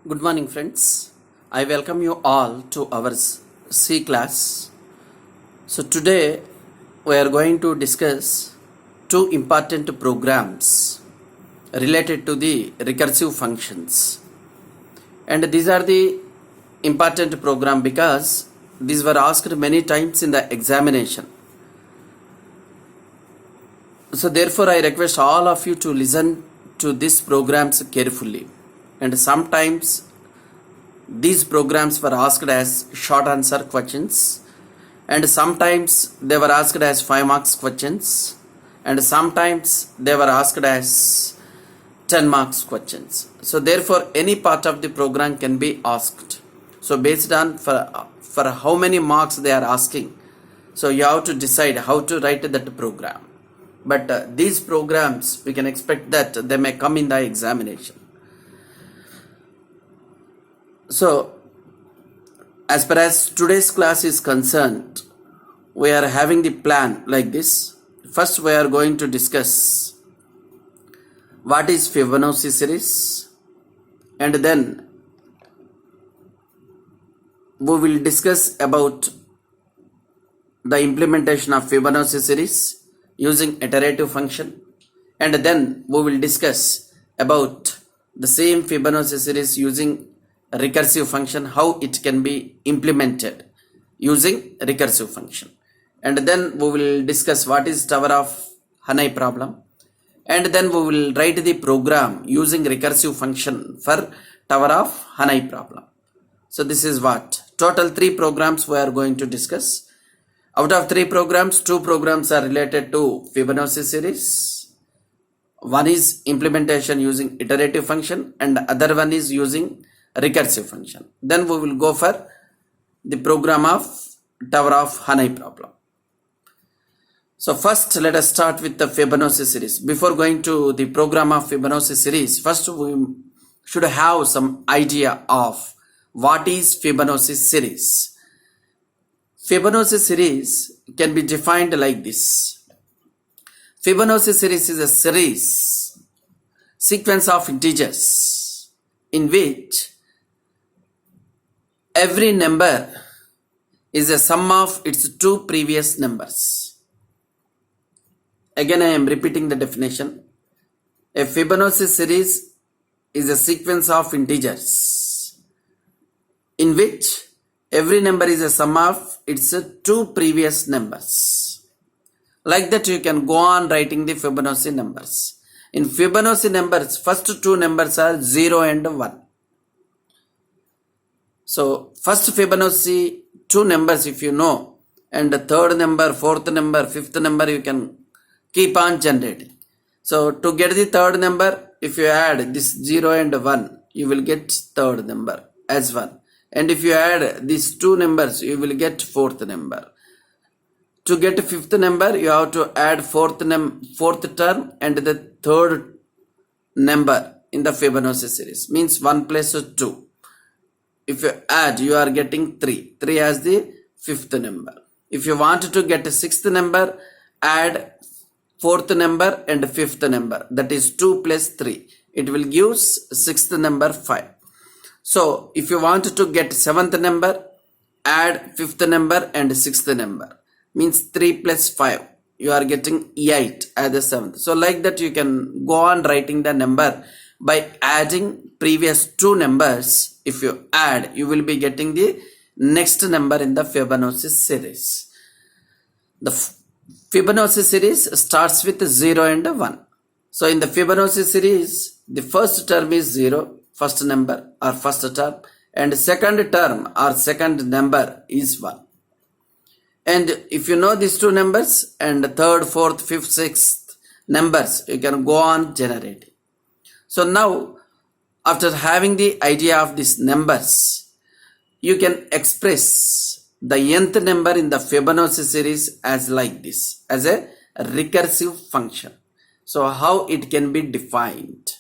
Good morning, friends. I welcome you all to our C class. So, today we are going to discuss two important programs related to the recursive functions. And these are the important program because these were asked many times in the examination. So, therefore, I request all of you to listen to these programs carefully. And sometimes these programs were asked as short answer questions, and sometimes they were asked as 5 marks questions, and sometimes they were asked as 10 marks questions. So therefore any part of the program can be asked. So based on for how many marks they are asking, so you have to decide how to write that program. But these programs we can expect that they may come in the examination. So, as far as today's class is concerned, we are having the plan like this. First, we are going to discuss what is Fibonacci series, and then we will discuss about the implementation of Fibonacci series using iterative function, and then we will discuss about the same Fibonacci series using recursive function, how it can be implemented using recursive function, and then we will discuss what is Tower of Hanai problem, and then we will write the program using recursive function for Tower of Hanai problem. So this is what total 3 programs we are going to discuss. Out of 3 programs, 2 programs are related to Fibonacci series. One is implementation using iterative function and other one is using recursive function. Then we will go for the program of Tower of Hanai problem. So first let us start with the Fibonacci series. Before going to the program of Fibonacci series, first we should have some idea of what is Fibonacci series. Fibonacci series can be defined like this. Fibonacci series is a sequence of integers in which every number is a sum of its 2 previous numbers. Again, I am repeating the definition. A Fibonacci series is a sequence of integers in which every number is a sum of its 2 previous numbers. Like that, you can go on writing the Fibonacci numbers. In Fibonacci numbers, first 2 numbers are 0 and 1. So first Fibonacci 2 numbers if you know, and the third number, fourth number, fifth number you can keep on generating. So to get the third number, if you add this 0 and 1, you will get third number as 1. And if you add these 2 numbers, you will get fourth number. To get fifth number, you have to add fourth term and the third number in the Fibonacci series. Means 1 plus 2. If you add, you are getting 3. 3 as the fifth number. If you want to get a sixth number, add fourth number and fifth number. That is 2 plus 3. It will give sixth number 5. So if you want to get seventh number, add fifth number and sixth number. Means 3 plus 5. You are getting 8 as the seventh. So like that you can go on writing the number by adding previous 2 numbers. If you add, you will be getting the next number in the Fibonacci series. The Fibonacci series starts with 0 and 1. So in the Fibonacci series, the first term is 0, first number or first term, and second term or second number is 1. And if you know these 2 numbers and third, fourth, fifth, sixth numbers, you can go on generating. So now, after having the idea of these numbers, you can express the nth number in the Fibonacci series as like this, as a recursive function. So how it can be defined?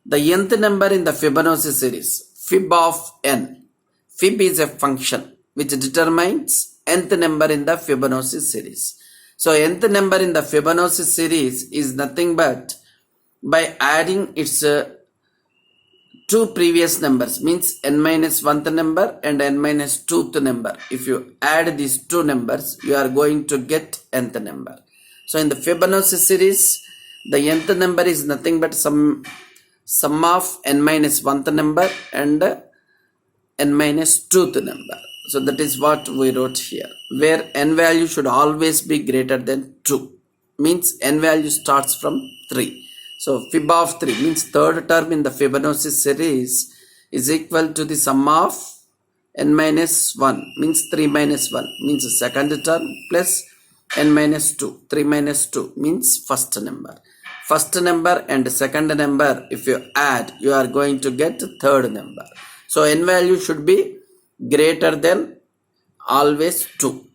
The nth number in the Fibonacci series, fib of n. Fib is a function which determines nth number in the Fibonacci series. So nth number in the Fibonacci series is nothing but by adding its two previous numbers, means n minus 1th number and n minus 2th number. If you add these two numbers, you are going to get nth number. So in the Fibonacci series, the nth number is nothing but sum of n minus 1th number and n minus 2th number. So that is what we wrote here, where n value should always be greater than 2, means n value starts from 3. So fib of 3 means third term in the Fibonacci series is equal to the sum of n minus 1, means 3 minus 1, means the second term, plus n minus 2. 3 minus 2 means first number. First number and second number, if you add, you are going to get third number. So n value should be greater than always 2.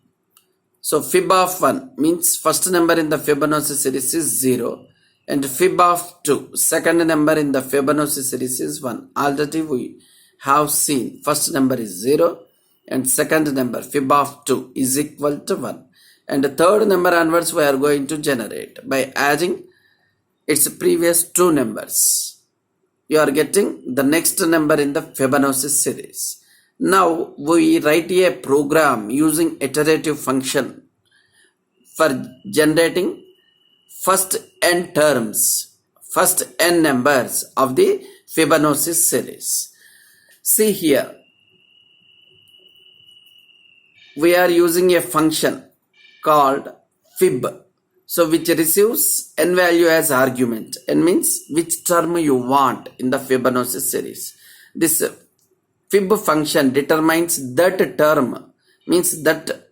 So fib of 1 means first number in the Fibonacci series is 0. And fib of 2, second number in the Fibonacci series is 1. Already we have seen first number is 0 and second number fib of 2 is equal to 1. And the third number onwards we are going to generate by adding its previous two numbers. You are getting the next number in the Fibonacci series. Now we write a program using iterative function for generating first n terms, first n numbers of the Fibonacci series. See here, we are using a function called fib, so which receives n value as argument. N means which term you want in the Fibonacci series. This fib function determines that term, means that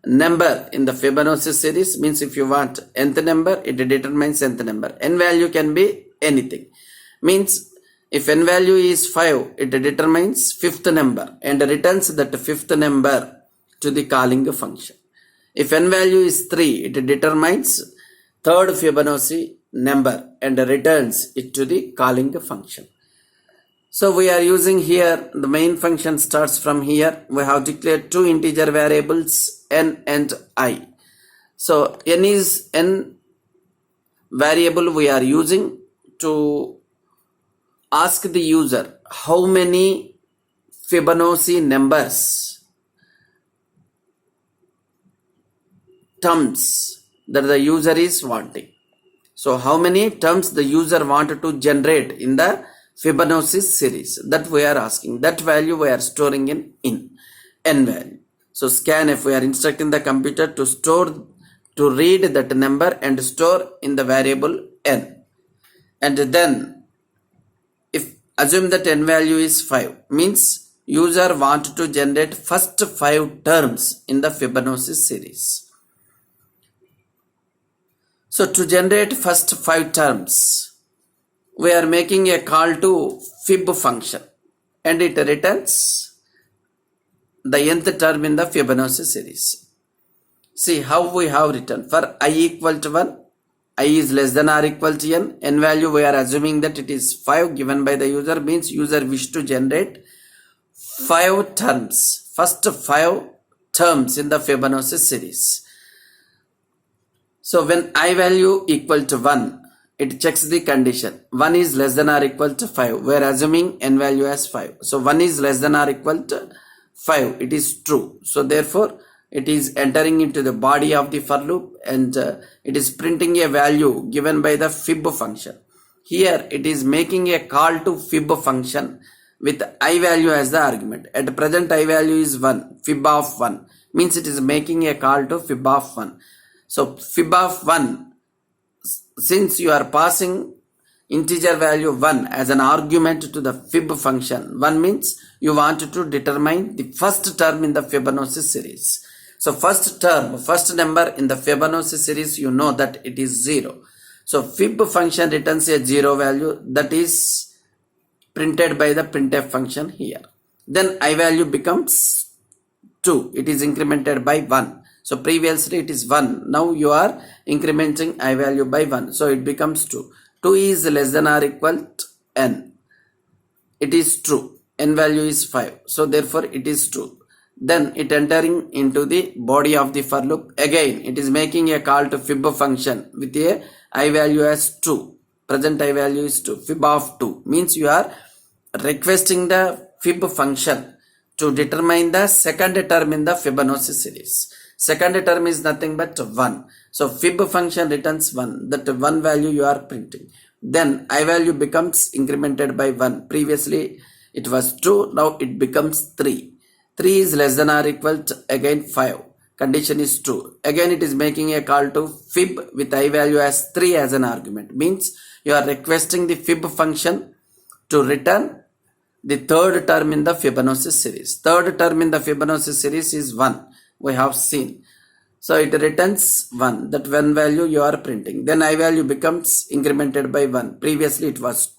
number in the Fibonacci series, means if you want nth number, it determines nth number. N value can be anything, means if n value is 5, it determines fifth number and returns that fifth number to the calling function. If n value is 3, it determines third Fibonacci number and returns it to the calling function. So we are using here, the main function starts from here. We have declared two integer variables n and I. So n is n variable we are using to ask the user how many Fibonacci numbers, terms that the user is wanting. So how many terms the user wanted to generate in the Fibonacci series, that we are asking. That value we are storing in n value. So scanf, we are instructing the computer to read that number and store in the variable n. And then if assume that n value is 5, means user want to generate first 5 terms in the Fibonacci series. So to generate first 5 terms, we are making a call to fib function and it returns the nth term in the Fibonacci series. See how we have written. For I equal to 1, I is less than or equal to n. N value we are assuming that it is 5 given by the user, means user wish to generate 5 terms, first 5 terms in the Fibonacci series. So when I value equal to 1, it checks the condition. 1 is less than or equal to 5. We are assuming n value as 5. So 1 is less than or equal to 5. It is true. So therefore, it is entering into the body of the for loop and it is printing a value given by the fib function. Here it is making a call to fib function with I value as the argument. At present I value is 1. Fib of 1 means it is making a call to fib of 1. So fib of 1, since you are passing integer value 1 as an argument to the fib function, 1 means you want to determine the first term in the Fibonacci series. So first term, first number in the Fibonacci series, you know that it is 0. So fib function returns a 0 value that is printed by the printf function here. Then I value becomes 2. It is incremented by 1. So previously it is 1. Now you are incrementing I value by 1. So it becomes 2. 2 is less than or equal to n. It is true. N value is 5. So therefore it is true. Then it entering into the body of the for loop. Again it is making a call to fib function with a I value as 2. Present I value is 2. Fib of 2 means you are requesting the fib function to determine the second term in the Fibonacci series. Second term is nothing but 1. So fib function returns 1. That 1 value you are printing. Then I value becomes incremented by 1. Previously it was 2. Now it becomes 3. 3 is less than or equal to again 5. Condition is 2. Again it is making a call to fib with I value as 3 as an argument. Means you are requesting the fib function to return the third term in the Fibonacci series. Third term in the Fibonacci series is 1. We have seen. So it returns 1. That 1 value you are printing. Then I value becomes incremented by 1. Previously it was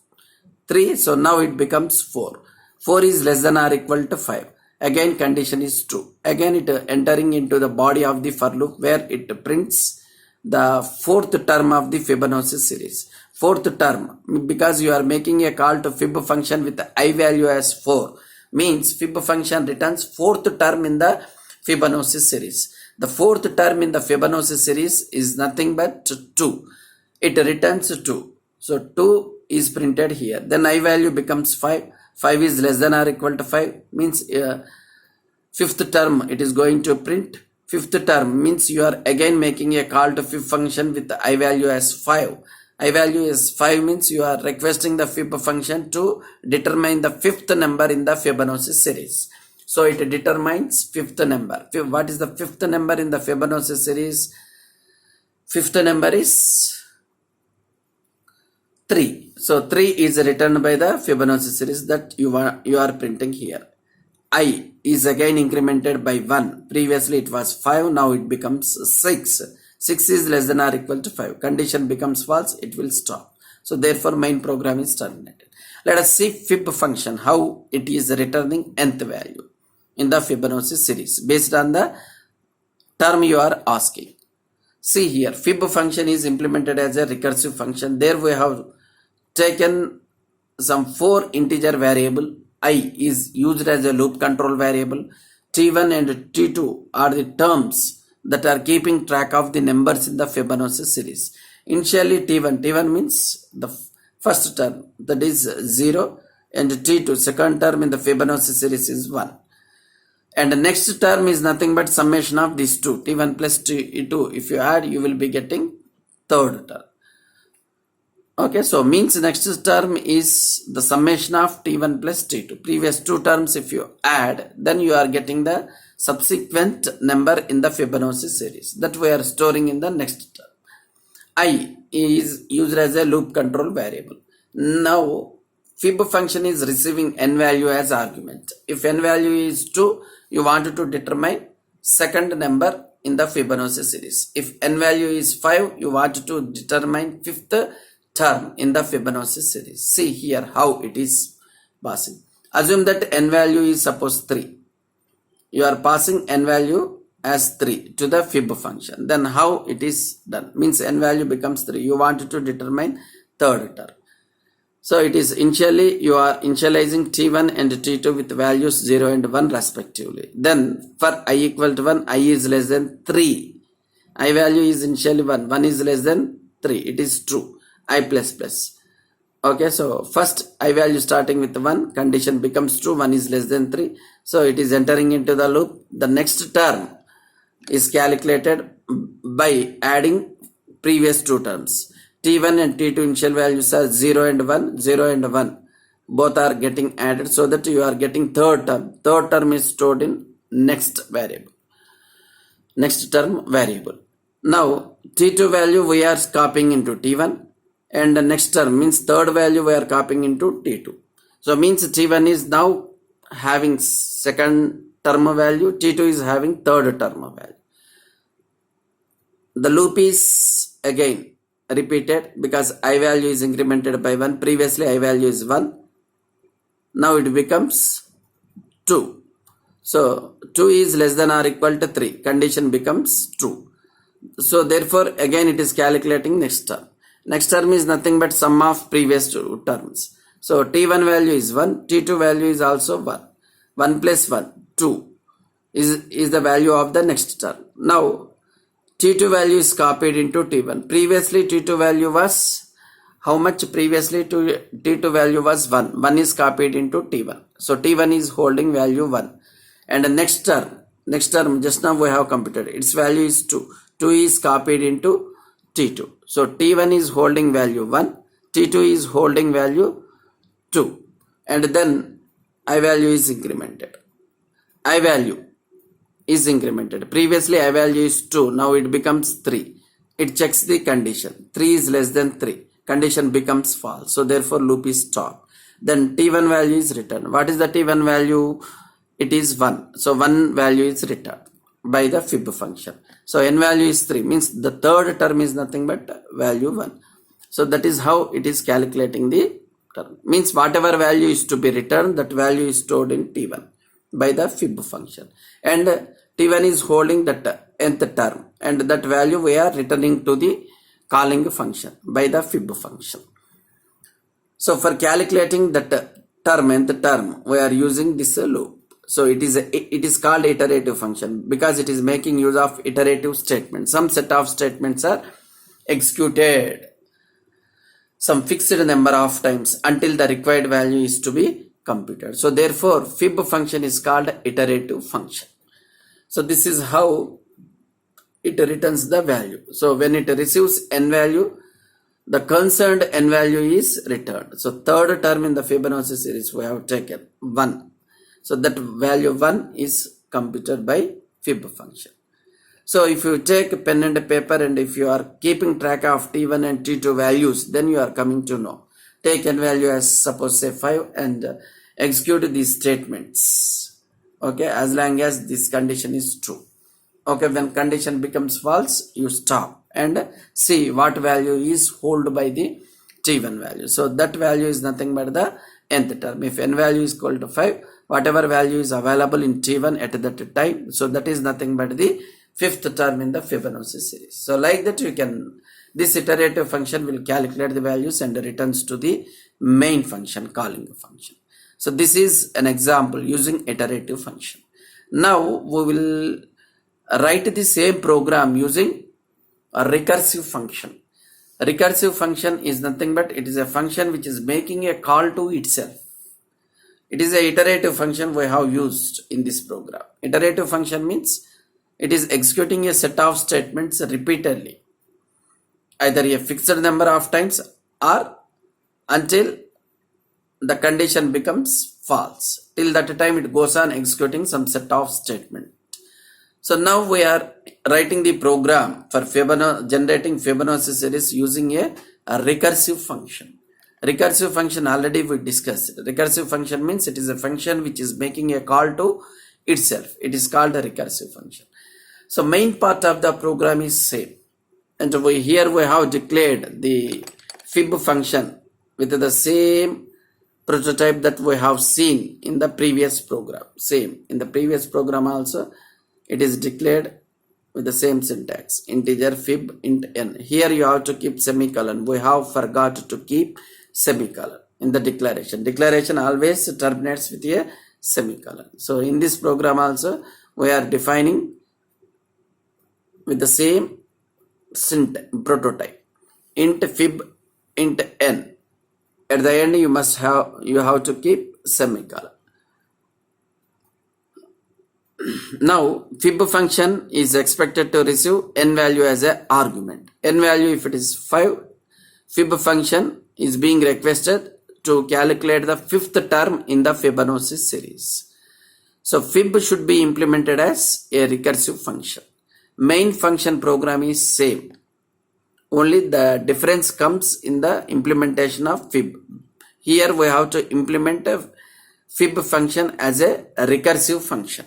3. So now it becomes 4. 4 is less than or equal to 5. Again condition is 2. Again it entering into the body of the for loop where it prints the fourth term of the Fibonacci series. Fourth term, because you are making a call to fib function with I value as 4, means fib function returns fourth term in the Fibonacci series. The fourth term in the Fibonacci series is nothing but 2. It returns 2. So 2 is printed here. Then I value becomes 5. 5 is less than or equal to 5, means fifth term it is going to print. Fifth term means you are again making a call to fib function with I value as 5. I value is 5 means you are requesting the fib function to determine the fifth number in the Fibonacci series. So it determines fifth number. What is the fifth number in the Fibonacci series? Fifth number is 3. So 3 is returned by the Fibonacci series that you are printing here. I is again incremented by 1. Previously it was 5. Now it becomes 6. 6 is less than or equal to 5. Condition becomes false. It will stop. So therefore main program is terminated. Let us see fib function, how it is returning nth value in the Fibonacci series based on the term you are asking. See here, fib function is implemented as a recursive function. There we have taken some 4 integer variable. I is used as a loop control variable. T1 and T2 are the terms that are keeping track of the numbers in the Fibonacci series. Initially T1 means the first term, that is 0, and T2 second term in the Fibonacci series is 1. And the next term is nothing but summation of these two, T1 plus T2. If you add, you will be getting third term. Okay, so means next term is the summation of T1 plus T2. Previous two terms if you add, then you are getting the subsequent number in the Fibonacci series that we are storing in the next term. I is used as a loop control variable. Now fib function is receiving n value as argument. If n value is 2, you want to determine second number in the Fibonacci series. If n value is 5, you want to determine fifth term in the Fibonacci series. See here how it is passing. Assume that n value is suppose 3. You are passing n value as 3 to the fib function. Then how it is done? Means n value becomes 3. You want to determine third term. So it is initially you are initializing T1 and T2 with values 0 and 1 respectively. Then for I equal to 1, I is less than 3. I value is initially 1. 1 is less than 3. It is true. I plus plus. Okay, so first I value starting with 1, condition becomes true, 1 is less than 3. So it is entering into the loop. The next term is calculated by adding previous two terms. T1 and T2 initial values are 0 and 1, 0 and 1. Both are getting added so that you are getting third term. Third term is stored in next variable. Next term variable. Now T2 value we are copying into T1. And the next term means third value we are copying into T2. So means T1 is now having second term value, T2 is having third term value. The loop is again repeated because I value is incremented by 1. Previously I value is 1. Now it becomes 2. So 2 is less than or equal to 3. Condition becomes true. So therefore again it is calculating next term. Next term is nothing but sum of previous two terms. So T1 value is 1, T2 value is also 1. 1 plus 1, 2 is the value of the next term. Now T2 value is copied into T1. Previously T2 value was how much previously to T2 value was 1. 1 is copied into T1. So T1 is holding value 1. And the next term just now we have computed. Its value is 2. 2 is copied into T2. So T1 is holding value 1. T2 is holding value 2. And then I value is incremented. I value is incremented. Previously I value is 2. Now it becomes 3. It checks the condition. 3 is less than 3. Condition becomes false. So therefore loop is stopped. Then T1 value is returned. What is the T1 value? It is 1. So 1 value is returned by the fib function. So n value is 3. Means the third term is nothing but value 1. So that is how it is calculating the term. Means whatever value is to be returned, that value is stored in T1 by the fib function. And T1 is holding that nth term. And that value we are returning to the calling function by the fib function. So for calculating that term, nth term, we are using this loop. So it is called iterative function because it is making use of iterative statements. Some set of statements are executed some fixed number of times until the required value is to be computed. So therefore fib function is called iterative function. So this is how it returns the value. So when it receives n value, the concerned n value is returned. So third term in the Fibonacci series we have taken 1. So that value 1 is computed by fib function. So if you take pen and paper and if you are keeping track of T1 and T2 values, then you are coming to know. Take n value as suppose say 5 and execute these statements. Okay, as long as this condition is true. Okay, when condition becomes false, you stop and see what value is held by the T1 value. So that value is nothing but the nth term. If n value is equal to 5, whatever value is available in T1 at that time, so that is nothing but the fifth term in the Fibonacci series. So like that you can, this iterative function will calculate the values and returns to the main function, calling function. So this is an example using iterative function. Now we will write the same program using a recursive function. A recursive function is nothing but it is a function which is making a call to itself. It is a iterative function we have used in this program. Iterative function means it is executing a set of statements repeatedly, either a fixed number of times or until the condition becomes false. Till that time it goes on executing some set of statements. So now we are writing the program for generating Fibonacci series using a recursive function. Recursive function already we discussed. Recursive function means it is a function which is making a call to itself. It is called a recursive function. So main part of the program is same. And here we have declared the fib function with the same prototype that we have seen in the previous program. Same. In the previous program also it is declared with the same syntax. Integer fib int n. Here you have to keep semicolon. We have forgot to keep semicolon in the declaration. Declaration always terminates with a semicolon. So in this program also we are defining with the same prototype. Int fib int n. At the end you have to keep semicolon. Now fib function is expected to receive n value as an argument. N value if it is 5, fib function is being requested to calculate the fifth term in the Fibonacci series. So fib should be implemented as a recursive function. Main function program is same. Only the difference comes in the implementation of fib. Here we have to implement a fib function as a recursive function.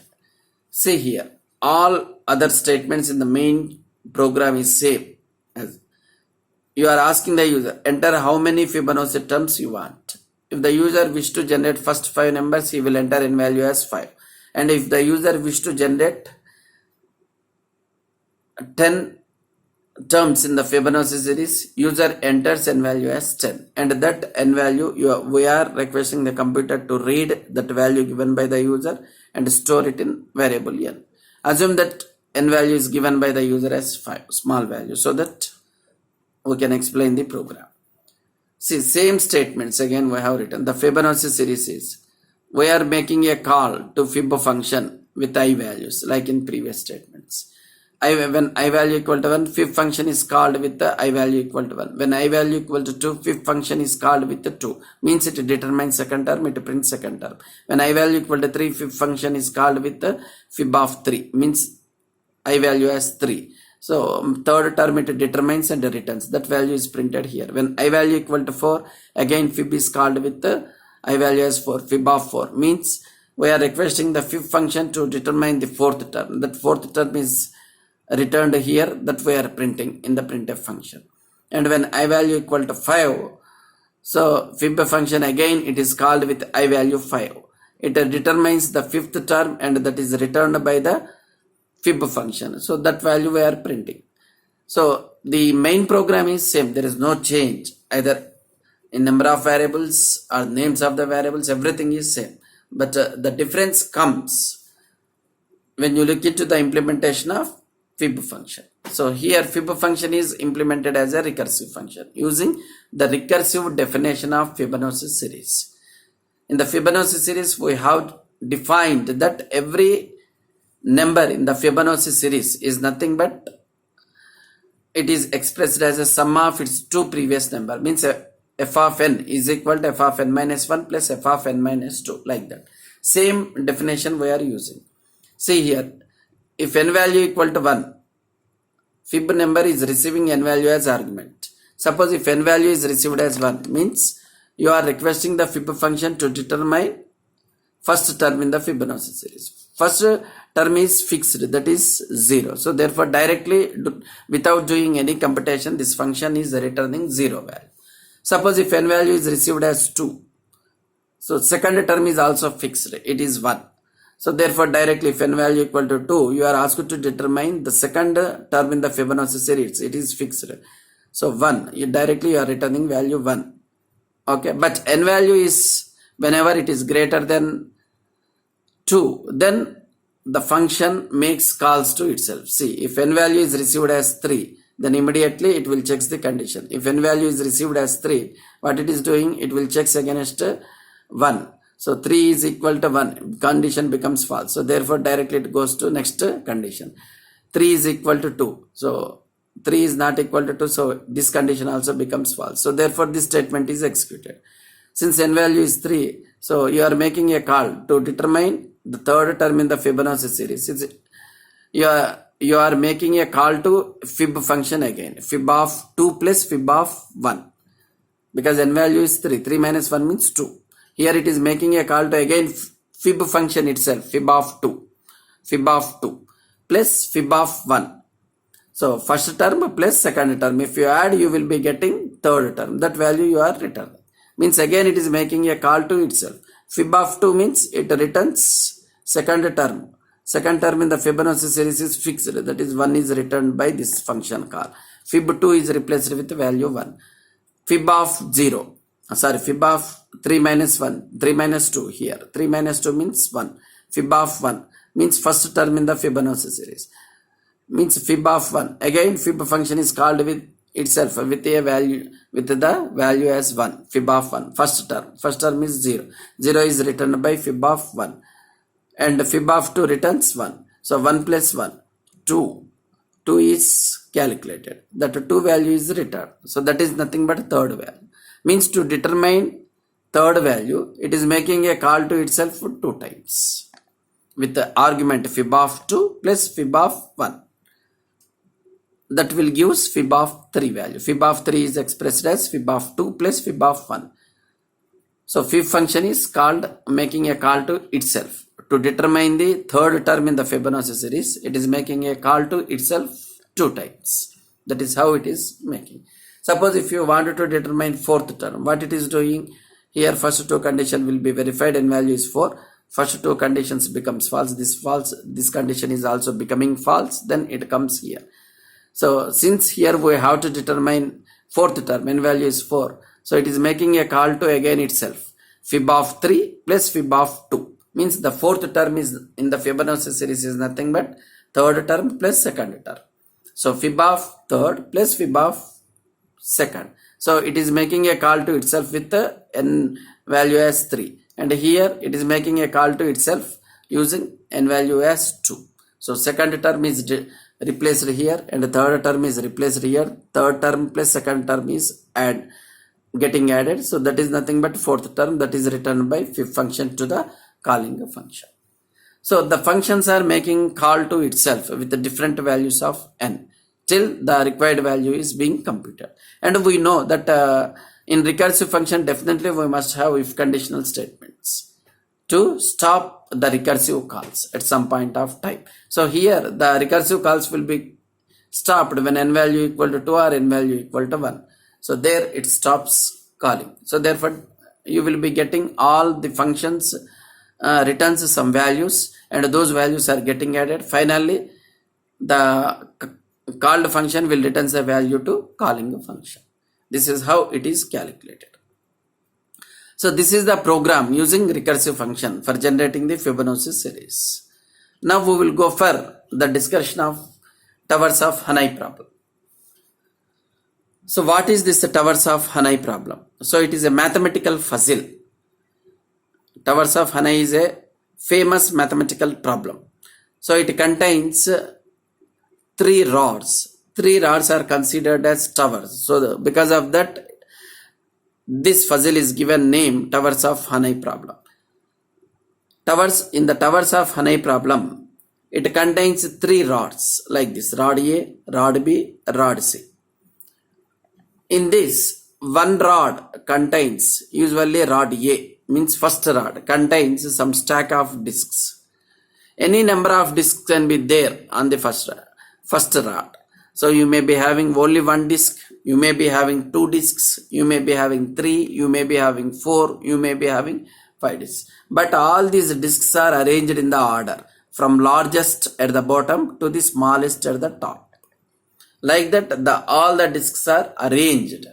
See here, all other statements in the main program is same. As you are asking the user, enter how many Fibonacci terms you want. If the user wish to generate first 5 numbers, he will enter n value as 5. And if the user wish to generate 10 terms in the Fibonacci series, user enters n value as 10. And that n value, we are requesting the computer to read that value given by the user and store it in variable n. Assume that n value is given by the user as 5, small value, so that we can explain the program. See, same statements again we have written. The Fibonacci series is, we are making a call to fib function with I values like in previous statements. When I value equal to 1, fib function is called with the I value equal to 1. When I value equal to 2, fib function is called with the 2. Means it determines second term, it prints second term. When I value equal to 3, fib function is called with the fib of 3. Means I value as 3. So third term it determines and returns. That value is printed here. When I value equal to 4, again fib is called with the I value as 4. Fib of 4 means we are requesting the fib function to determine the fourth term. That fourth term is returned here, that we are printing in the printf function. And when I value equal to 5, so fib function again it is called with I value 5. It determines the fifth term and that is returned by the fib function. So that value we are printing. So the main program is same. There is no change either in number of variables or names of the variables. Everything is same. But the difference comes when you look into the implementation of fib function. So here fib function is implemented as a recursive function using the recursive definition of Fibonacci series. In the Fibonacci series we have defined that every number in the Fibonacci series is nothing but it is expressed as a sum of its two previous number. Means f of n is equal to f of n minus 1 plus f of n minus 2, like that. Same definition we are using. See here, if n value equal to 1, fib number is receiving n value as argument. Suppose if n value is received as 1, means you are requesting the fib function to determine first term in the Fibonacci series. First term is fixed, that is 0. So therefore directly without doing any computation, this function is returning 0 value. Suppose if n value is received as 2, so second term is also fixed, it is 1. So therefore directly if n value equal to 2, you are asked to determine the second term in the Fibonacci series, it is fixed. So 1, you are returning value 1. Okay, but n value is, whenever it is greater than 2, then the function makes calls to itself. See, if n value is received as 3, then immediately it will check the condition. If n value is received as 3, what it is doing, it will check against 1. So 3 is equal to 1, condition becomes false. So therefore directly it goes to next condition. 3 is equal to 2. So 3 is not equal to 2, so this condition also becomes false. So therefore this statement is executed. Since n value is 3, so you are making a call to determine the third term in the Fibonacci series. You are making a call to fib function again, fib of 2 plus fib of 1, because n value is 3, 3 minus 1 means 2. Here it is making a call to again fib function itself, fib of 2 plus fib of 1. So first term plus second term, if you add you will be getting third term, that value you are returning. Means again it is making a call to itself. Fib of 2 means it returns second term. Second term in the Fibonacci series is fixed, that is 1 is returned by this function call. Fib 2 is replaced with value 1. Fib of 0, fib of 3 minus 1, 3 minus 2 here. 3 minus 2 means 1. Fib of 1 means first term in the Fibonacci series. Means fib of 1. Again fib function is called with itself with a value, with the value as 1. Fib of 1, first term is 0. 0 is returned by fib of 1. And fib of 2 returns 1. So 1 plus 1, 2. 2 is calculated. That 2 value is returned. So that is nothing but third value. Means to determine third value, it is making a call to itself 2 times. With the argument fib of 2 plus fib of 1. That will give fib of 3 value. Fib of 3 is expressed as fib of 2 plus fib of 1. So fib function is called making a call to itself. To determine the third term in the Fibonacci series, it is making a call to itself 2 times. That is how it is making. Suppose if you wanted to determine fourth term, what it is doing? Here first 2 condition will be verified and value is 4. First 2 conditions becomes false. This condition is also becoming false. Then it comes here. So since here we have to determine fourth term, n value is 4. So it is making a call to again itself. Fib of 3 plus fib of 2. Means the fourth term is in the Fibonacci series is nothing but third term plus second term. So fib of third plus fib of second. So it is making a call to itself with the n value as 3. And here it is making a call to itself using n value as 2. So second term is replaced here and the third term is replaced here. Third term plus second term is getting added. So that is nothing but fourth term that is returned by fifth function to the calling function. So the functions are making call to itself with the different values of n till the required value is being computed. And we know that in recursive function definitely we must have if conditional statements to stop the recursive calls at some point of time. So here the recursive calls will be stopped when n value equal to 2 or n value equal to 1. So there it stops calling. So therefore you will be getting all the functions returns some values and those values are getting added. Finally the called function will return a value to calling function. This is how it is calculated. So this is the program using recursive function for generating the Fibonacci series. Now we will go for the discussion of towers of Hanai problem. So what is this towers of Hanai problem? So it is a mathematical puzzle. Towers of Hanai is a famous mathematical problem. So it contains 3 rods. 3 rods are considered as towers. So because of that, this puzzle is given name Towers of Hanai problem. In the Towers of Hanai problem, it contains 3 rods like this: rod A, rod B, rod C. In this, one rod contains, usually rod A, means first rod, contains some stack of discs. Any number of discs can be there on the first rod. So you may be having only one disc, you may be having 2 discs, you may be having 3, you may be having 4, you may be having 5 discs. But all these discs are arranged in the order from largest at the bottom to the smallest at the top. Like that, all the discs are arranged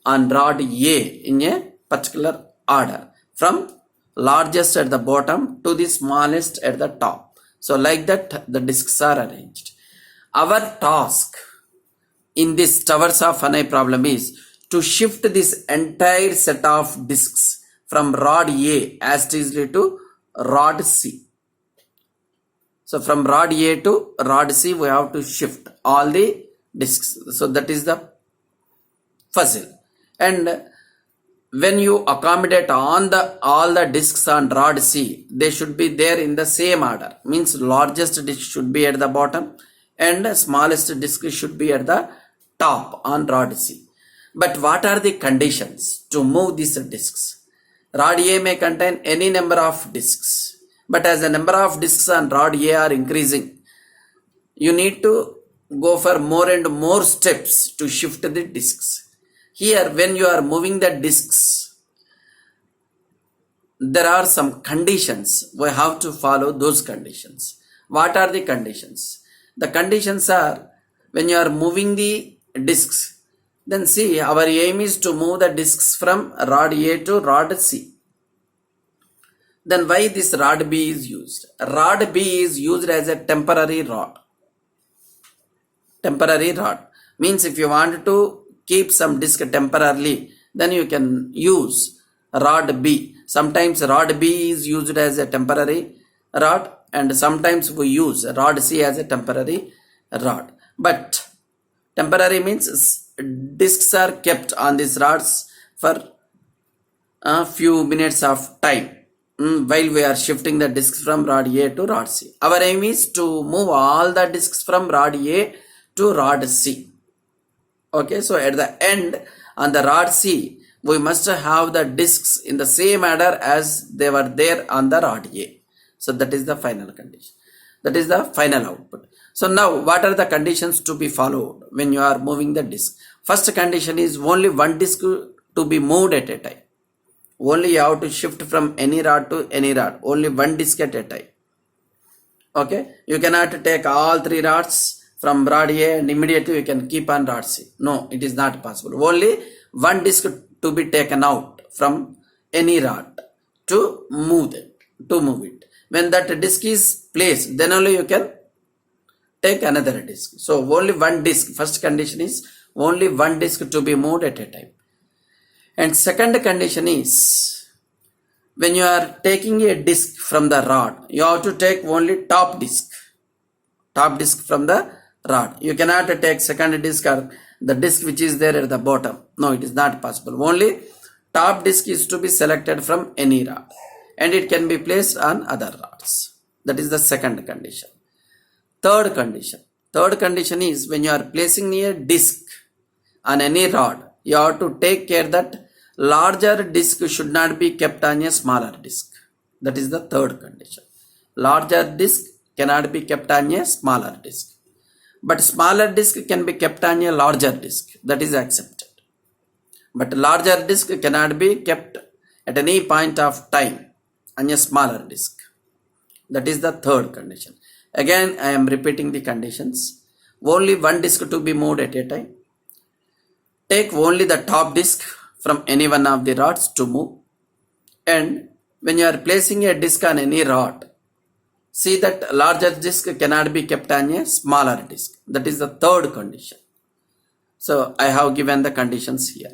on rod A in a particular order from largest at the bottom to the smallest at the top. So like that, the discs are arranged. Our task in this Towers of Hanai problem is to shift this entire set of discs from rod A as easily to rod C. So from rod A to rod C, we have to shift all the discs. So that is the puzzle. And when you accommodate all the discs on rod C, they should be there in the same order. Means largest disc should be at the bottom and smallest disc should be at the top on rod C. But what are the conditions to move these discs? Rod A may contain any number of discs, but as the number of discs on rod A are increasing, you need to go for more and more steps to shift the discs. Here, when you are moving the discs, there are some conditions. We have to follow those conditions. What are the conditions? The conditions are, when you are moving the discs, then see, our aim is to move the discs from rod A to rod C. Then why this rod B is used? Rod B is used as a temporary rod. Temporary rod means if you want to keep some disc temporarily, then you can use rod B. Sometimes rod B is used as a temporary rod and sometimes we use rod C as a temporary rod. But temporary means discs are kept on these rods for a few minutes of time while we are shifting the discs from rod A to rod C. Our aim is to move all the discs from rod A to rod C. Okay, so at the end on the rod C, we must have the discs in the same order as they were there on the rod A. So that is the final condition. That is the final output. So now what are the conditions to be followed when you are moving the disc? First condition is only one disc to be moved at a time. Only you have to shift from any rod to any rod. Only one disc at a time. Okay, you cannot take all 3 rods from rod A and immediately you can keep on rod C. No, it is not possible. Only one disc to be taken out from any rod to move it. When that disc is placed, then only you can take another disc. So only one disc. First condition is only one disc to be moved at a time. And second condition is, when you are taking a disc from the rod, you have to take only top disc from the rod. You cannot take second disc or the disc which is there at the bottom. No, it is not possible. Only top disc is to be selected from any rod, and it can be placed on other rods. That is the second condition. Third condition is, when you are placing a disc on any rod, you have to take care that larger disc should not be kept on a smaller disc. That is the third condition. Larger disc cannot be kept on a smaller disc, but smaller disc can be kept on a larger disc. That is accepted. But larger disc cannot be kept at any point of time on a smaller disc. That is the third condition. Again, I am repeating the conditions. Only one disc to be moved at a time. Take only the top disc from any one of the rods to move. And when you are placing a disc on any rod, see that larger disc cannot be kept on a smaller disc. That is the third condition. So I have given the conditions here.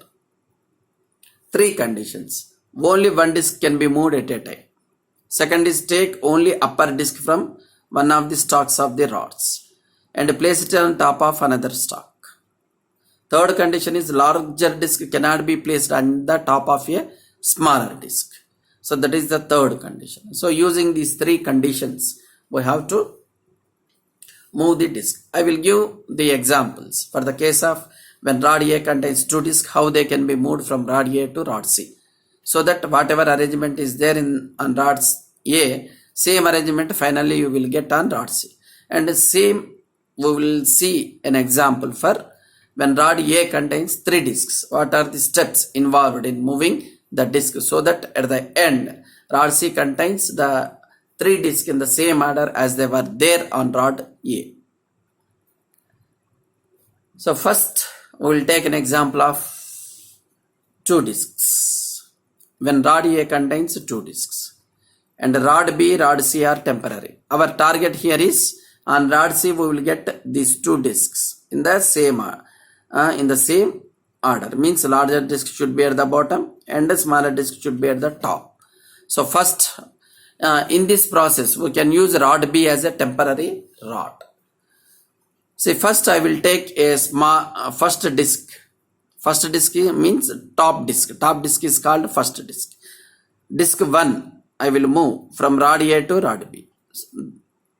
3 conditions. Only one disc can be moved at a time. Second is, take only upper disc from one of the stalks of the rods and place it on top of another stalk. Third condition is, larger disc cannot be placed on the top of a smaller disc. So that is the third condition. So using these 3 conditions, we have to move the disc. I will give the examples for the case of when rod A contains 2 discs, how they can be moved from rod A to rod C. So that whatever arrangement is there on rod A, same arrangement finally you will get on rod C. And same we will see an example for when rod A contains 3 discs. What are the steps involved in moving the disc, so that at the end rod C contains the 3 discs in the same order as they were there on rod A. So first we will take an example of 2 discs. When rod A contains 2 discs and rod B, rod C are temporary. Our target here is, on rod C we will get these 2 discs in the same order. Means larger disc should be at the bottom and the smaller disc should be at the top. So first in this process we can use rod B as a temporary rod. See, first I will take a first disc. First disc means top disc. Top disc is called first disc. Disc 1 I will move from rod A to rod B.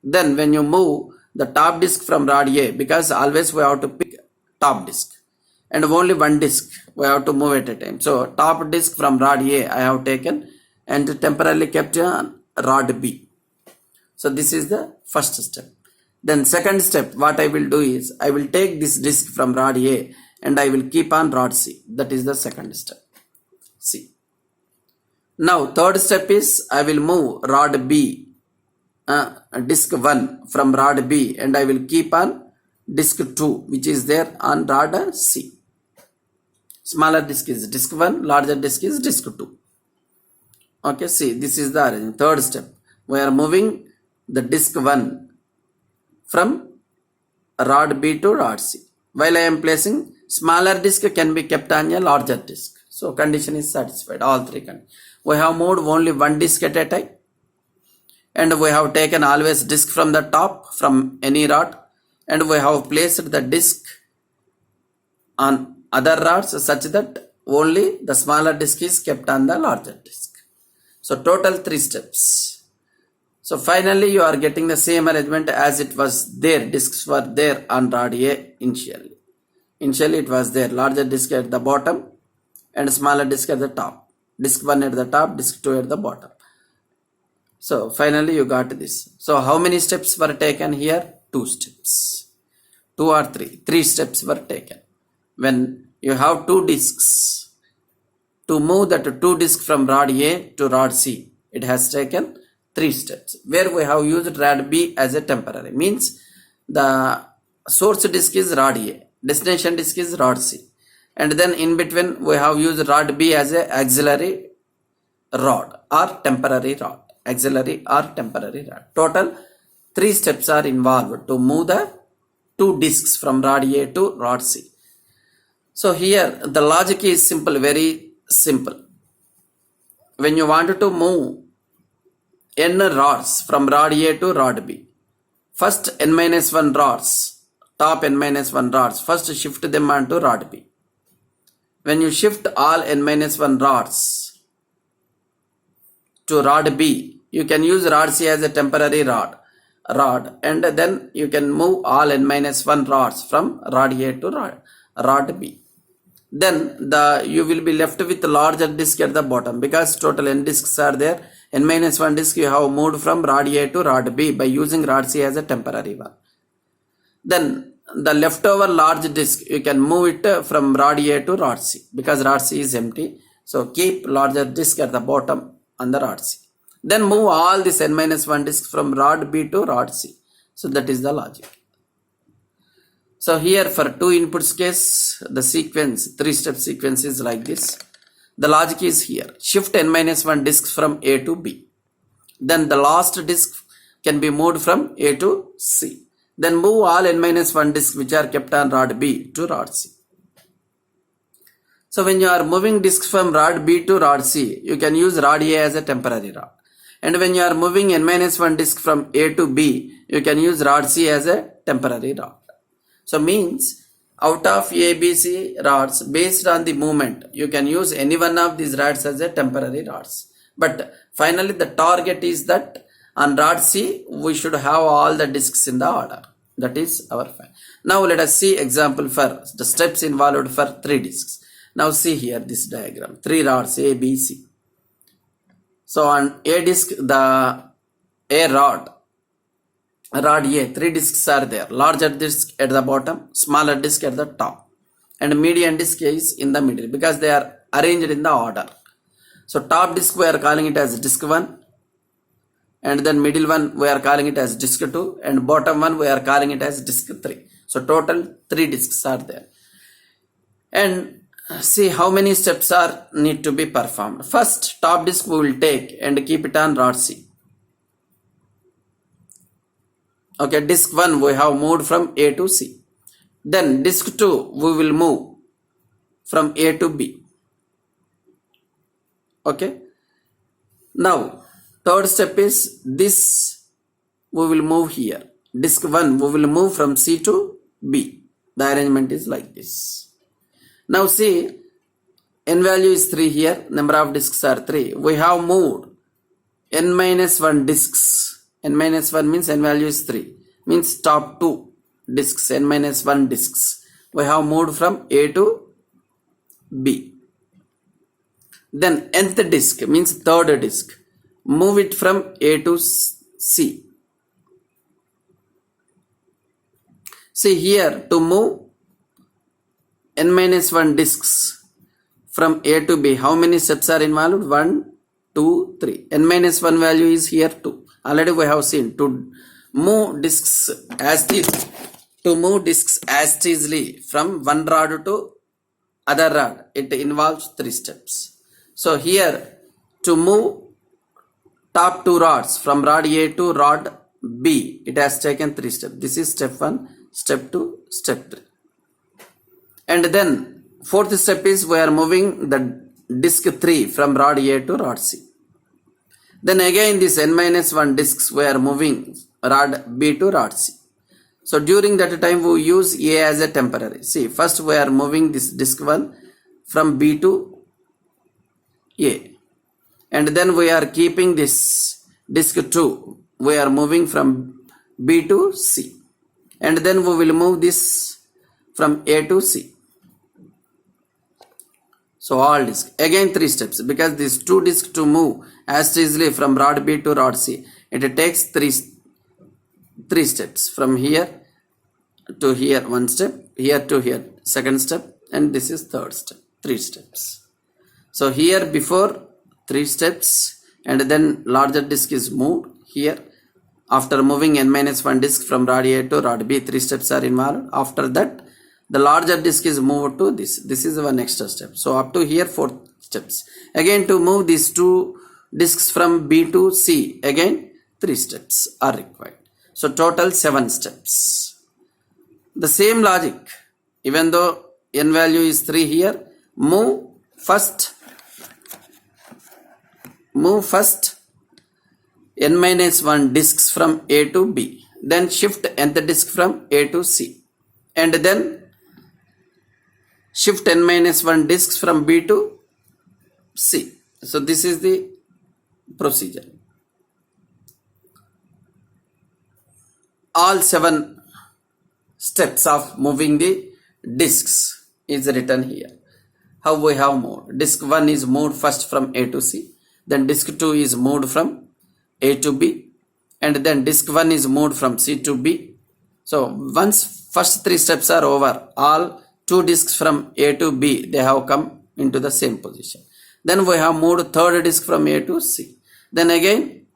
Then when you move the top disc from rod A, because always we have to pick top disc and only one disc we have to move at a time. So top disc from rod A I have taken and temporarily kept on rod B. So this is the first step. Then second step, what I will do is, I will take this disc from rod A and I will keep on rod C. That is the second step. C. Now third step is, I will move rod B, disc 1 from rod B, and I will keep on disc 2 which is there on rod C. Smaller disc is disc 1, larger disc is disc 2. Okay, see, this is the arrangement. Third step, we are moving the disc 1 from rod B to rod C. While I am placing, smaller disc can be kept on a larger disc. So condition is satisfied. All 3 conditions. We have moved only one disc at a time, and we have taken always disc from the top from any rod, and we have placed the disc on other rods such that only the smaller disc is kept on the larger disc. So total 3 steps. So finally you are getting the same arrangement as it was there. Discs were there on rod A initially. Initially it was there, larger disc at the bottom and smaller disc at the top. Disc 1 at the top, disc 2 at the bottom. So finally you got this. So how many steps were taken here? 2 steps. 2 or 3? 3 steps were taken. When you have 2 discs, to move that 2 discs from rod A to rod C, it has taken 3 steps. Where we have used rod B as a temporary, means the source disc is rod A, destination disc is rod C, and then in between we have used rod B as a auxiliary rod or temporary rod. Auxiliary or temporary rod. Total 3 steps are involved to move the 2 discs from rod A to rod C. So here the logic is simple, very simple. When you want to move n rods from rod A to rod B, first n minus 1 rods, top n minus 1 rods, first shift them onto rod B. When you shift all n minus 1 rods to rod B, you can use rod C as a temporary rod, and then you can move all n minus 1 rods from rod A to rod B. Then you will be left with larger disk at the bottom, because total n disks are there. N minus 1 disk you have moved from rod A to rod B by using rod C as a temporary one. Then the leftover large disk you can move it from rod A to rod C, because rod C is empty. So keep larger disk at the bottom on the rod C. Then move all this n minus 1 disk from rod B to rod C. So that is the logic. So here for 2 inputs case, the sequence, 3-step sequence is like this. The logic is here. Shift n minus 1 disks from A to B. Then the last disk can be moved from A to C. Then move all n minus 1 disks which are kept on rod B to rod C. So when you are moving disks from rod B to rod C, you can use rod A as a temporary rod. And when you are moving n minus 1 disk from A to B, you can use rod C as a temporary rod. So means out of A, B, C rods, based on the movement, you can use any one of these rods as a temporary rods. But finally the target is that on rod C, we should have all the disks in the order. That is our plan. Now let us see example for the steps involved for 3 disks. Now see here this diagram, 3 rods A, B, C. So on A disk, the A rod A, 3 disks are there. Larger disk at the bottom, smaller disk at the top, and median disk is in the middle, because they are arranged in the order. So top disk we are calling it as disk 1, and then middle one we are calling it as disk 2, and bottom one we are calling it as disk 3. So total 3 disks are there. And see how many steps are need to be performed. First, top disk we will take and keep it on rod C. Okay, disk 1 we have moved from A to C. Then disk 2 we will move from A to B. Okay. Now third step is this we will move here. Disk 1 we will move from C to B. The arrangement is like this. Now see, n value is 3 here, number of disks are 3. We have moved n minus 1 disks. N minus 1 means n value is 3. Means top 2 disks, n minus 1 disks. We have moved from A to B. Then nth disk means third disk. Move it from A to C. See here, to move n minus 1 disks from A to B, how many steps are involved? 1, 2, 3. N minus 1 value is here 2. Already we have seen to move disks as easily from one rod to other rod, it involves 3 steps. So here to move top 2 rods from rod A to rod B, it has taken 3 steps. This is step 1, step 2, step 3. And then fourth step is we are moving the disk 3 from rod A to rod C. Then again this n minus 1 disks we are moving rod B to rod C. So during that time we use A as a temporary. See, first we are moving this disk 1 from B to A. And then we are keeping this disk 2. We are moving from B to C. And then we will move this from A to C. So all disks. Again 3 steps, because these 2 disks to move as easily from rod B to rod C, it takes 3 steps. From here to here 1 step, here to here 2nd step, and this is 3rd step. 3 steps. So here before 3 steps, and then larger disk is moved here. After moving n minus 1 disk from rod A to rod B, 3 steps are involved. After that, the larger disk is moved to this. This is our next step. So up to here 4 steps. Again to move these 2 disks from B to C, again 3 steps are required. So total 7 steps. The same logic, even though n value is 3 here, move first move first n minus 1 disks from A to B, then shift nth disk from A to C, and then shift n minus 1 disks from B to C. So this is the procedure. All 7 steps of moving the disks is written here. How we have moved. Disk 1 is moved first from A to C, then disk 2 is moved from A to B, and then disk 1 is moved from C to B. So once first 3 steps are over, all 2 disks from A to B, they have come into the same position. Then we have moved third disk from A to C. Then again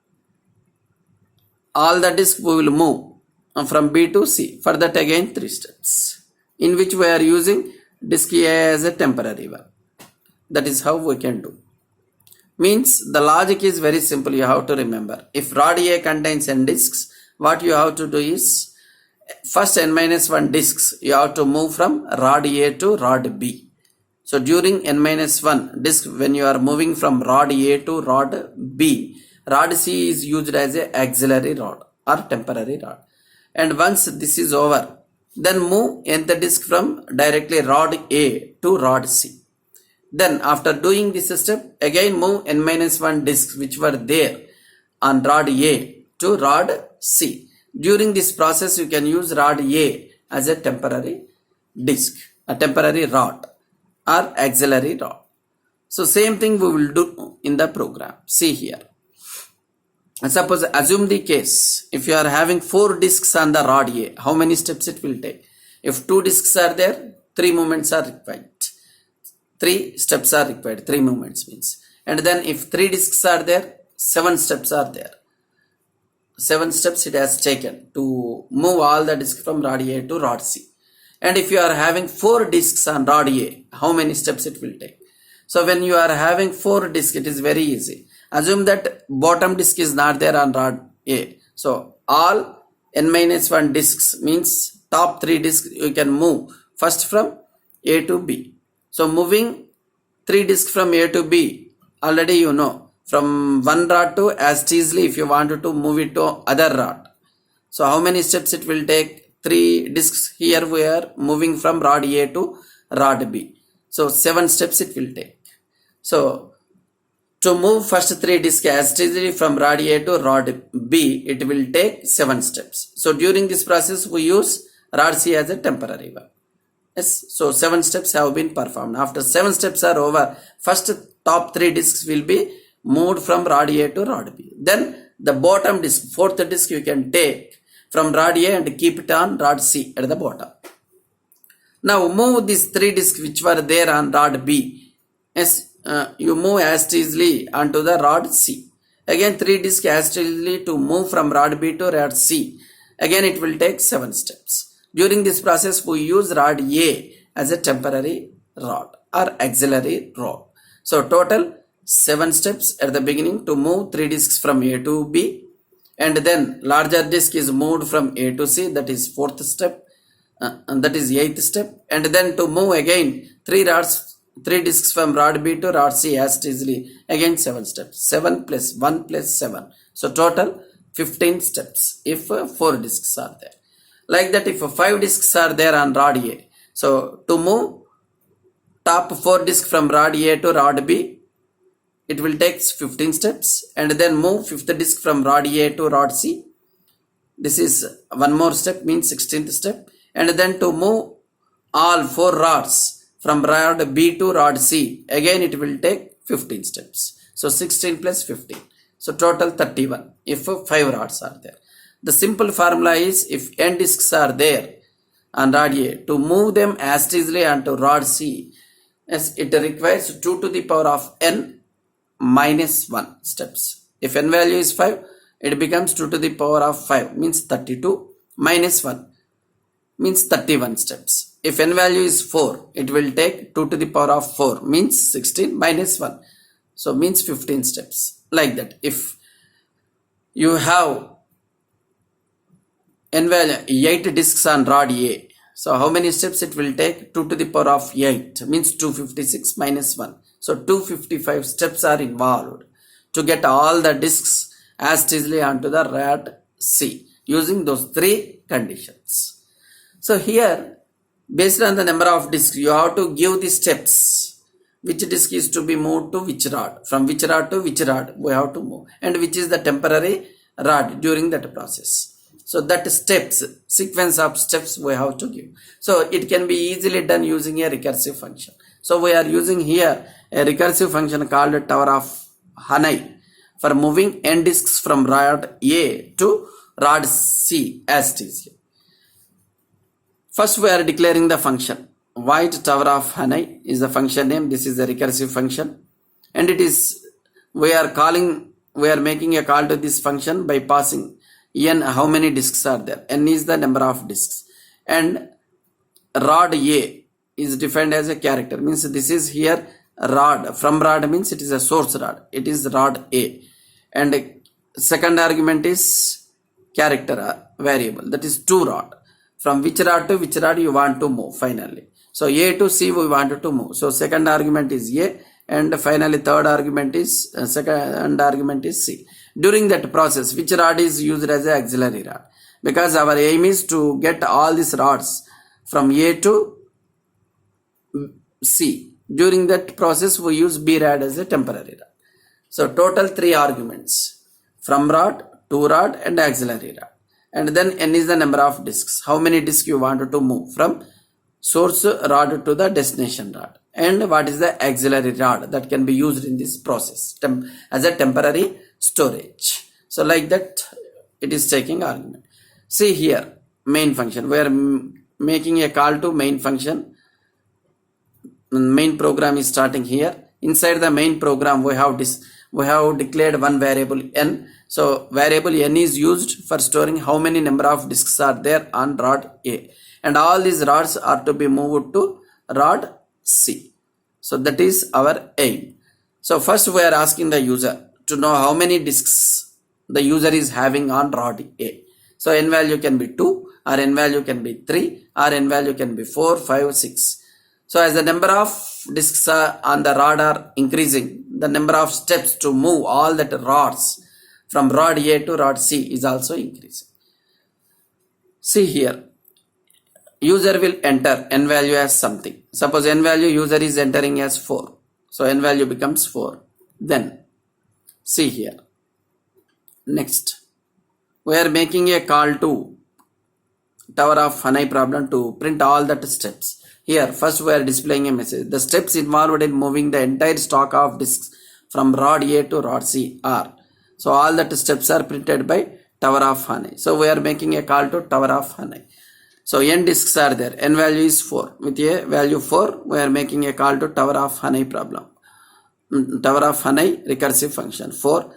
all the disks we will move from B to C. For that again 3 steps, in which we are using disk A as a temporary one. That is how we can do. Means the logic is very simple. You have to remember, if rod A contains n disks, what you have to do is first n minus 1 disks you have to move from rod A to rod B. So during n minus 1 disk, when you are moving from rod A to rod B, rod C is used as a auxiliary rod or temporary rod. And once this is over, then move nth disk from directly rod A to rod C. Then after doing this step, again move n minus 1 disks which were there on rod A to rod C. During this process, you can use rod A as a temporary disk, a temporary rod or auxiliary rod. So same thing we will do in the program. See here. Suppose, assume the case, if you are having 4 disks on the rod A, how many steps it will take? If 2 disks are there, 3 movements are required. 3 steps are required, 3 movements means. And then if 3 disks are there, 7 steps are there. 7 steps it has taken to move all the disks from rod A to rod C. And if you are having 4 disks on rod A, how many steps it will take? So when you are having 4 disks, it is very easy. Assume that bottom disk is not there on rod A. So all n minus 1 disks means top 3 disks you can move first from A to B. So moving 3 disks from A to B, already you know, from one rod to as easily if you wanted to move it to other rod. So how many steps it will take? 3 disks here we are moving from rod A to rod B. So 7 steps it will take. So to move first 3 disks as easily from rod A to rod B, it will take 7 steps. So during this process, we use rod C as a temporary one. Yes, so 7 steps have been performed. After 7 steps are over, first top 3 disks will be moved from rod A to rod B. Then the bottom disk, 4th disk, you can take from rod A and keep it on rod C at the bottom. Now move these 3 disks which were there on rod B. Yes, you move as easily onto the rod C. Again 3 disks as easily to move from rod B to rod C. Again it will take 7 steps. During this process, we use rod A as a temporary rod or auxiliary rod. So total 7 steps at the beginning to move 3 disks from A to B, and then larger disk is moved from A to C, that is 4th step, and that is 8th step, and then to move again 3 disks from rod B to rod C as easily, again 7 steps, 7 plus 1 plus 7. So total 15 steps if 4 disks are there. Like that, if 5 disks are there on rod A, so to move top 4 disks from rod A to rod B, it will take 15 steps, and then move 5th disk from rod A to rod C. This is one more step, means 16th step, and then to move all 4 rods from rod B to rod C, again it will take 15 steps. So 16 plus 15. So total 31 if 5 rods are there. The simple formula is, if n disks are there on rod A, to move them as easily onto rod C, as it requires 2 to the power of n minus 1 steps. If n value is 5, it becomes 2 to the power of 5, means 32, minus 1 means 31 steps. If n value is 4, it will take 2 to the power of 4, means 16, minus 1, so means 15 steps. Like that, if you have n value 8 disks on rod A, so how many steps it will take? 2 to the power of 8, means 256 minus 1. So 255 steps are involved to get all the discs as easily onto the rod C using those three conditions. So here, based on the number of discs, you have to give the steps. Which disc is to be moved to which rod? From which rod to which rod we have to move, and which is the temporary rod during that process. So that steps, sequence of steps we have to give. So it can be easily done using a recursive function. So we are using here a recursive function called Tower of Hanai for moving n discs from rod A to rod C as it is. First we are declaring the function. Void Tower of Hanai is the function name. This is the recursive function, and it is we are making a call to this function by passing n. How many discs are there? N is the number of discs, and rod A is defined as a character, means this is here rod. From rod means it is a source rod, it is rod A, and second argument is character variable, that is to rod. From which rod to which rod you want to move finally. So A to C we wanted to move. So second argument is A, and finally third argument is second argument is C. During that process, which rod is used as an auxiliary rod? Because our aim is to get all these rods from A to C. During that process, we use B rod as a temporary rod. So total 3 arguments: from rod, to rod, and auxiliary rod. And then n is the number of discs. How many discs you wanted to move from source rod to the destination rod, and what is the auxiliary rod that can be used in this process as a temporary storage. So like that it is taking argument. See here, main function, we are making a call to main function. Main program is starting here. Inside the main program we have declared one variable n. So variable n is used for storing how many number of discs are there on rod A, and all these rods are to be moved to rod C. So that is our aim. So first we are asking the user to know how many discs the user is having on rod A. So n value can be 2, or n value can be 3, or n value can be 4, 5, 6. So as the number of discs on the rod are increasing, the number of steps to move all that rods from rod A to rod C is also increasing. See here, user will enter n value as something. Suppose n value user is entering as 4. So n value becomes 4. Then see here, next we are making a call to Tower of Hanai problem to print all that steps. Here first we are displaying a message. The steps involved in moving the entire stock of discs from rod A to rod C are. So all that steps are printed by Tower of Hanai. So we are making a call to Tower of Hanai. So n discs are there. N value is 4. With a value 4, we are making a call to Tower of Hanai problem. Tower of Hanai recursive function 4.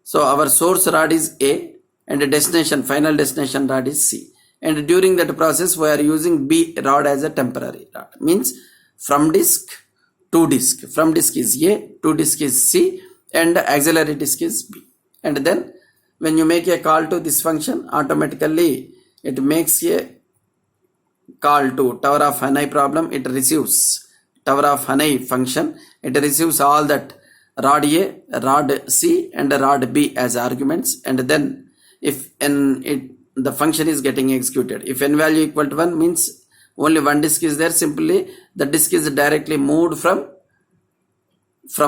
So our source rod is A, and the final destination rod is C. And during that process, we are using B rod as a temporary rod. Means from disk to disk. From disk is A, to disk is C, and auxiliary disk is B. And then when you make a call to this function, automatically it makes a call to Tower of Hanai problem. It receives Tower of Hanai function. It receives all that rod A, rod C, and rod B as arguments. And then if the function is getting executed, if n value equal to 1 means only one disk is there, simply the disk is directly moved from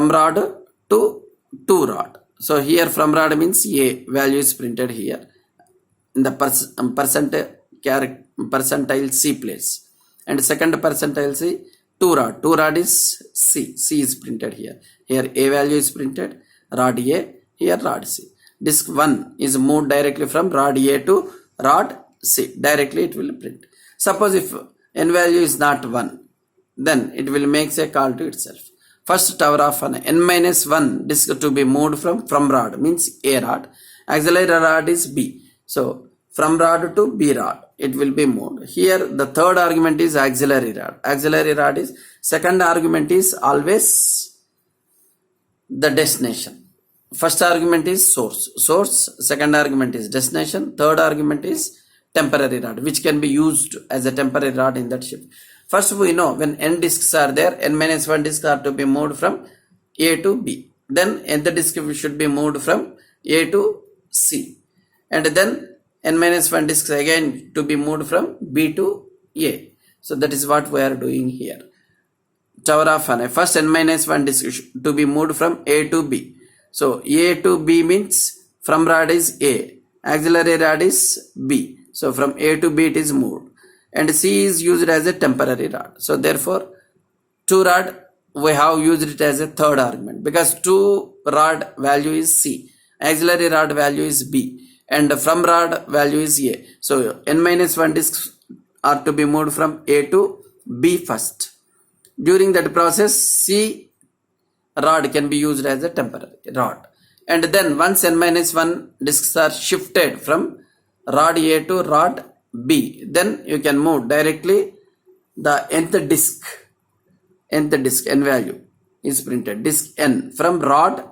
rod to rod. So here from rod means A value is printed here in the percentile C place, and second percentile C to rod is C is printed here. Here A value is printed, rod A, here rod C. Disk 1 is moved directly from rod A to rod C. Directly it will print. Suppose if n value is not 1, then it will make a call to itself. First Tower of Hanai, n minus 1 disk to be moved from rod means A rod. Auxiliary rod is B. So from rod to B rod it will be moved. Here the third argument is auxiliary rod. Auxiliary rod is second argument is always the destination. First argument is source, second argument is destination, third argument is temporary rod, which can be used as a temporary rod in that shift. First we know when n discs are there, n minus 1 discs are to be moved from A to B. then nth disk should be moved from A to C, and then n minus 1 disks again to be moved from B to A. So that is what we are doing here. Tower of Hanoi. First n minus 1 disk to be moved from A to B. So A to B means from rod is A, auxiliary rod is B. So from A to B it is moved, and C is used as a temporary rod. So therefore 2 rod we have used it as a third argument, because 2 rod value is C, auxiliary rod value is B, and from rod value is A. So n minus 1 disks are to be moved from A to B first. During that process, C rod can be used as a temporary rod. And then once n minus 1 disks are shifted from rod A to rod B, then you can move directly the nth disk, n value is printed, disk n from rod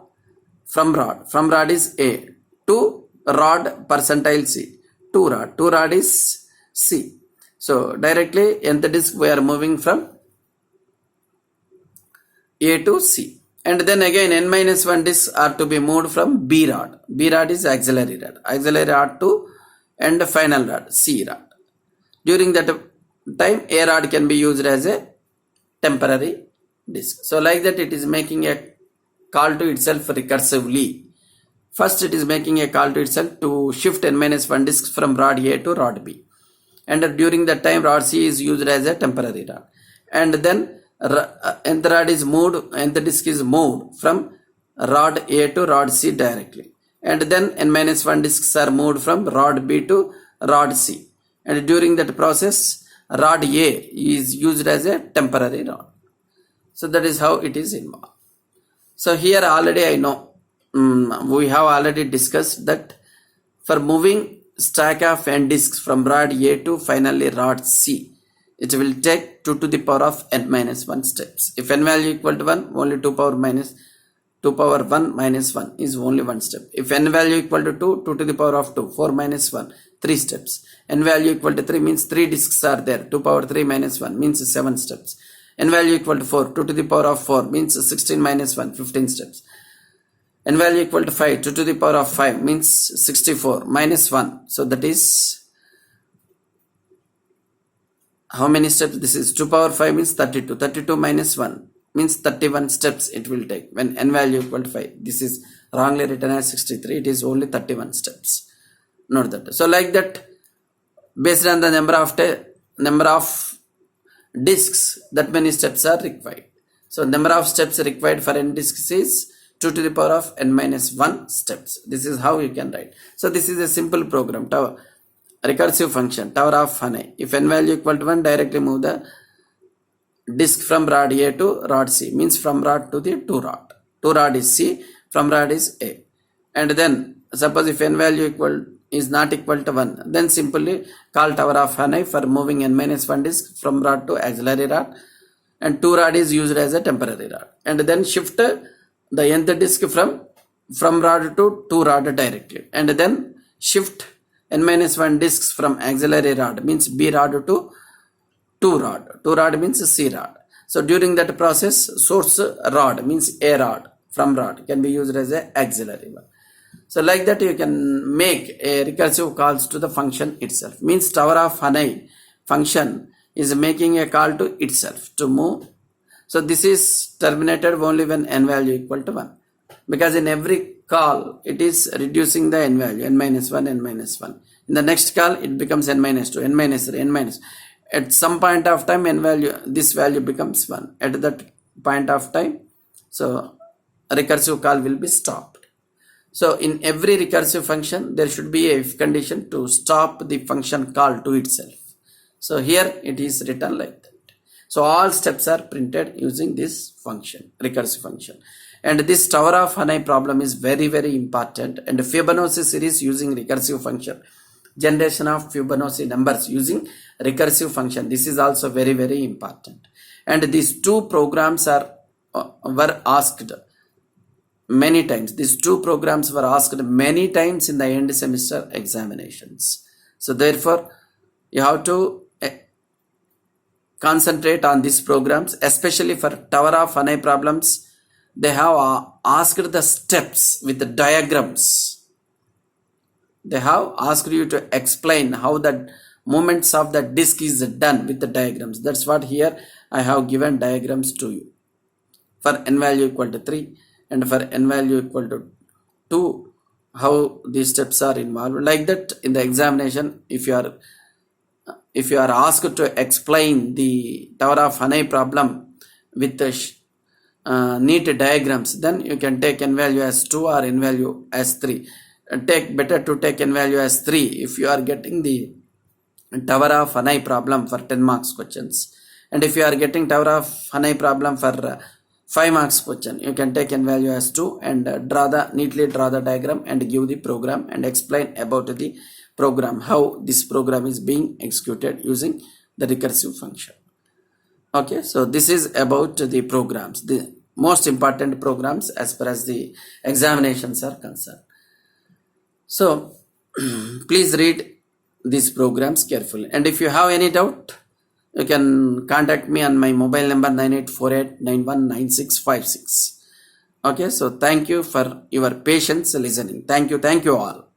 is A to rod percentile C, 2 rod is C. So directly nth disk we are moving from A to C, and then again n minus 1 disks are to be moved from B rod is auxiliary rod to and final rod C rod. During that time A rod can be used as a temporary disk. So like that it is making a call to itself recursively. First it is making a call to itself to shift n minus 1 disks from rod A to rod B, and during that time rod C is used as a temporary rod, and then nth rod is moved, nth disk is moved from rod A to rod C directly, and then n minus 1 disks are moved from rod B to rod C, and during that process rod A is used as a temporary rod. So that is how it is involved. So here already I know, we have already discussed that for moving stack of n disks from rod A to finally rod C, it will take 2 to the power of n minus 1 steps. If n value equal to 1, only 2 power 1 minus 1 is only 1 step. If n value equal to 2, 2 to the power of 2, 4 minus 1, 3 steps. N value equal to 3 means 3 disks are there, 2 power 3 minus 1 means 7 steps. N value equal to 4, 2 to the power of 4 means 16 minus 1, 15 steps. N value equal to 5, 2 to the power of 5 means 64 minus 1. So that is how many steps? This is 2 power 5 means 32. 32 minus 1 means 31 steps it will take when n value equal to 5. This is wrongly written as 63. It is only 31 steps. Note that. So like that, based on the number of disks, that many steps are required. So number of steps required for n disks is 2 to the power of n minus 1 steps. This is how you can write. So this is a simple program, recursive function, Tower of Hanoi. If n value equal to 1, directly move the disk from rod A to rod C, means from rod to the 2 rod. 2 rod is C, from rod is A. And then suppose if n value is not equal to 1, then simply call Tower of Hanoi for moving n minus 1 disk from rod to auxiliary rod, and 2 rod is used as a temporary rod, and then shift the nth disk from rod to 2 rod directly, and then shift n minus 1 disks from auxiliary rod means B rod to 2 rod. 2 rod means C rod. So during that process, source rod means A rod from rod can be used as a auxiliary one. So like that you can make a recursive calls to the function itself. Means Tower of Hanoi function is making a call to itself to move. So this is terminated only when n value equal to 1. Because in every call it is reducing the n value, n minus 1, n minus 1. In the next call it becomes n minus 2, n minus 3, n minus. At some point of time this value becomes 1. At that point of time, so a recursive call will be stopped. So in every recursive function there should be a if condition to stop the function call to itself. So here it is written like that. So all steps are printed using this function, recursive function. And this Tower of Hanoi problem is very, very important. And Fibonacci series using recursive function, generation of Fibonacci numbers using recursive function. This is also very, very important. And these two programs were asked many times. These two programs were asked many times in the end semester examinations. So therefore, you have to concentrate on these programs, especially for Tower of Hanoi problems. they have asked the steps with the diagrams. They have asked you to explain how the movements of the disk is done with the diagrams. That's what here I have given diagrams to you. For n value equal to 3 and for n value equal to 2, how these steps are involved. Like that in the examination, if you are asked to explain the Tower of Hanoi problem with the neat diagrams, then you can take n value as 2 or n value as 3. Better to take n value as 3 if you are getting the Tower of Hanoi problem for 10 marks questions. And if you are getting Tower of Hanoi problem for 5 marks question, you can take n value as 2 and neatly draw the diagram and give the program and explain about the program, how this program is being executed using the recursive function. Okay, so this is about the programs, the most important programs as far as the examinations are concerned. So please read these programs carefully, and if you have any doubt, you can contact me on my mobile number 9848919656. Okay, so thank you for your patience listening. Thank you all.